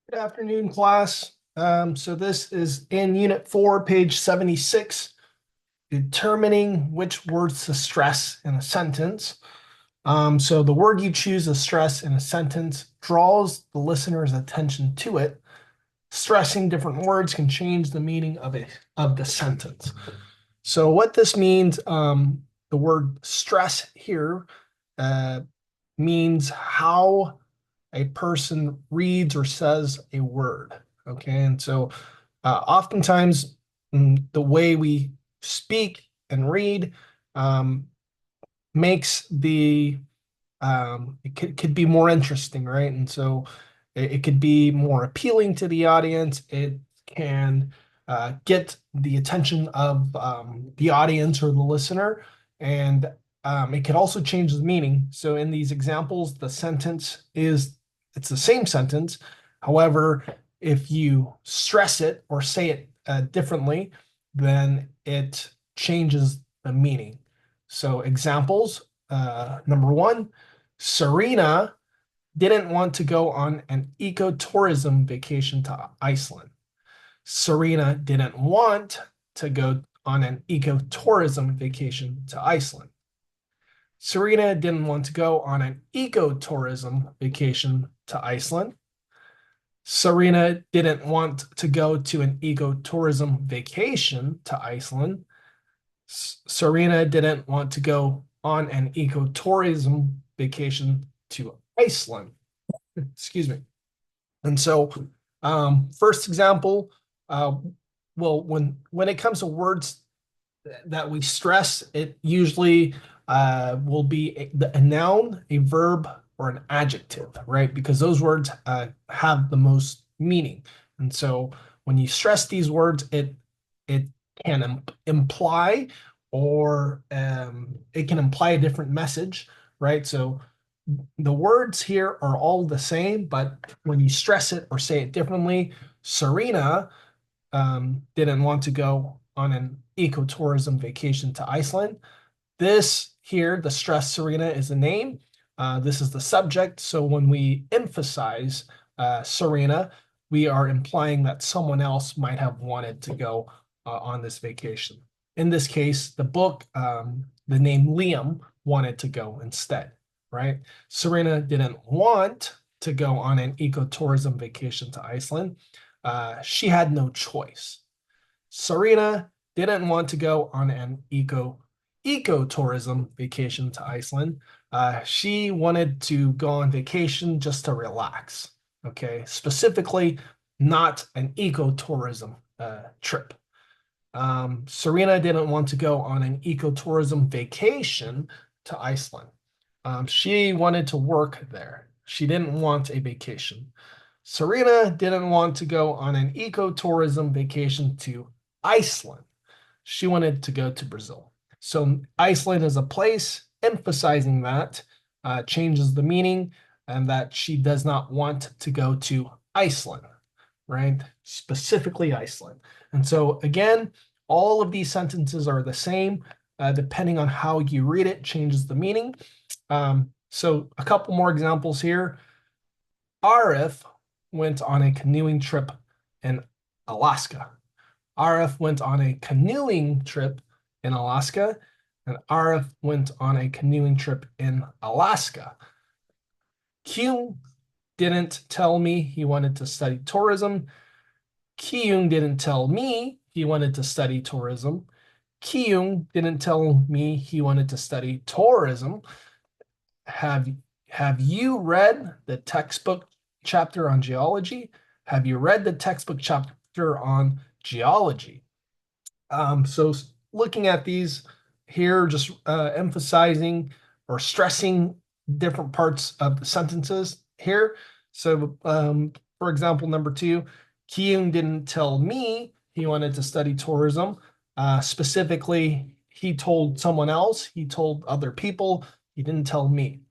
Good afternoon, class. So this is in Unit 4, page 76, determining which words to stress in a sentence. So the word you choose to stress in a sentence draws the listener's attention to it. Stressing different words can change the meaning of the sentence. So what this means, the word stress here uh, means how a person reads or says a word. Okay. And so oftentimes the way we speak and read um, makes it could be more interesting, right? And so it could be more appealing to the audience. It can get the attention of the audience or the listener, and it could also change the meaning. So in these examples, it's the same sentence. However, if you stress it or say it differently, then it changes the meaning. So examples, number one, Serena didn't want to go on an ecotourism vacation to Iceland. Serena didn't want to go on an ecotourism vacation to Iceland. Serena didn't want to go on an ecotourism vacation to Iceland. Serena didn't want to go to an ecotourism vacation to Iceland. Serena didn't want to go on an ecotourism vacation to Iceland. Excuse me. And so, first example, well, when it comes to words that we stress, it usually will be a noun, a verb, or an adjective, right? Because those words have the most meaning. And so when you stress these words, it can imply or it can imply a different message, right? So the words here are all the same, but when you stress it or say it differently, Serena didn't want to go on an ecotourism vacation to Iceland. This here, the stress Serena is a name. This is the subject. So when we emphasize Serena, we are implying that someone else might have wanted to go on this vacation. In this case, the name Liam wanted to go instead, right? Serena didn't want to go on an ecotourism vacation to Iceland. She had no choice. Serena didn't want to go on an ecotourism vacation to Iceland. She wanted to go on vacation just to relax. Okay, specifically, not an ecotourism trip. Serena didn't want to go on an ecotourism vacation to Iceland. She wanted to work there. She didn't want a vacation. Serena didn't want to go on an ecotourism vacation to Iceland. She wanted to go to Brazil. So Iceland is a place, emphasizing that changes the meaning and that she does not want to go to Iceland, right? Specifically Iceland. And so again, all of these sentences are the same. Depending on how you read it, changes the meaning. So a couple more examples here. Arif went on a canoeing trip in Alaska. Arif went on a canoeing trip in Alaska, and Arif went on a canoeing trip in Alaska. Kyung didn't tell me he wanted to study tourism. Kyung didn't tell me he wanted to study tourism. Kyung didn't tell me he wanted to study tourism. Have have you read the textbook chapter on geology? Have you read the textbook chapter on geology? So looking at these here, just emphasizing or stressing different parts of the sentences here. So, for example, number two, Kyung didn't tell me he wanted to study tourism. Specifically, he told someone else, he told other people, he didn't tell me.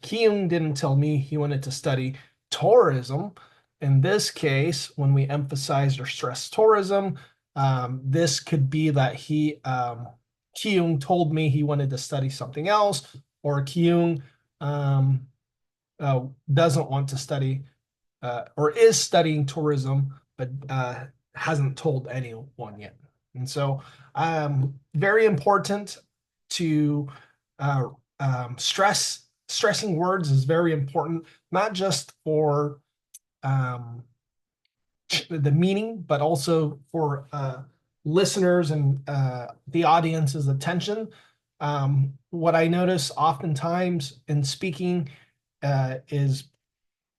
Kyung didn't tell me he wanted to study tourism. In this case, when we emphasize or stress tourism, this could be that Kyung told me he wanted to study something else, or Kyung doesn't want to study or is studying tourism, but hasn't told anyone yet. And so, very important to uh, stressing words is very important, not just for um, the meaning, but also for listeners and the audience's attention. What I notice oftentimes in speaking is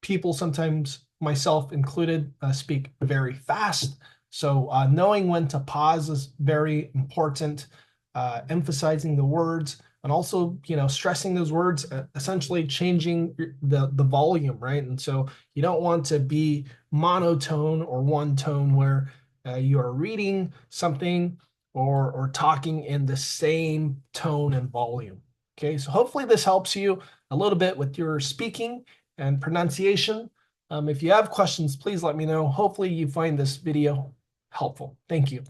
people, sometimes myself included, speak very fast. So knowing when to pause is very important. Emphasizing the words and also, stressing those words, essentially changing the volume, right? And so you don't want to be monotone or one tone where you are reading something or talking in the same tone and volume. Okay, so hopefully this helps you a little bit with your speaking and pronunciation. If you have questions, please let me know. Hopefully you find this video helpful. Thank you.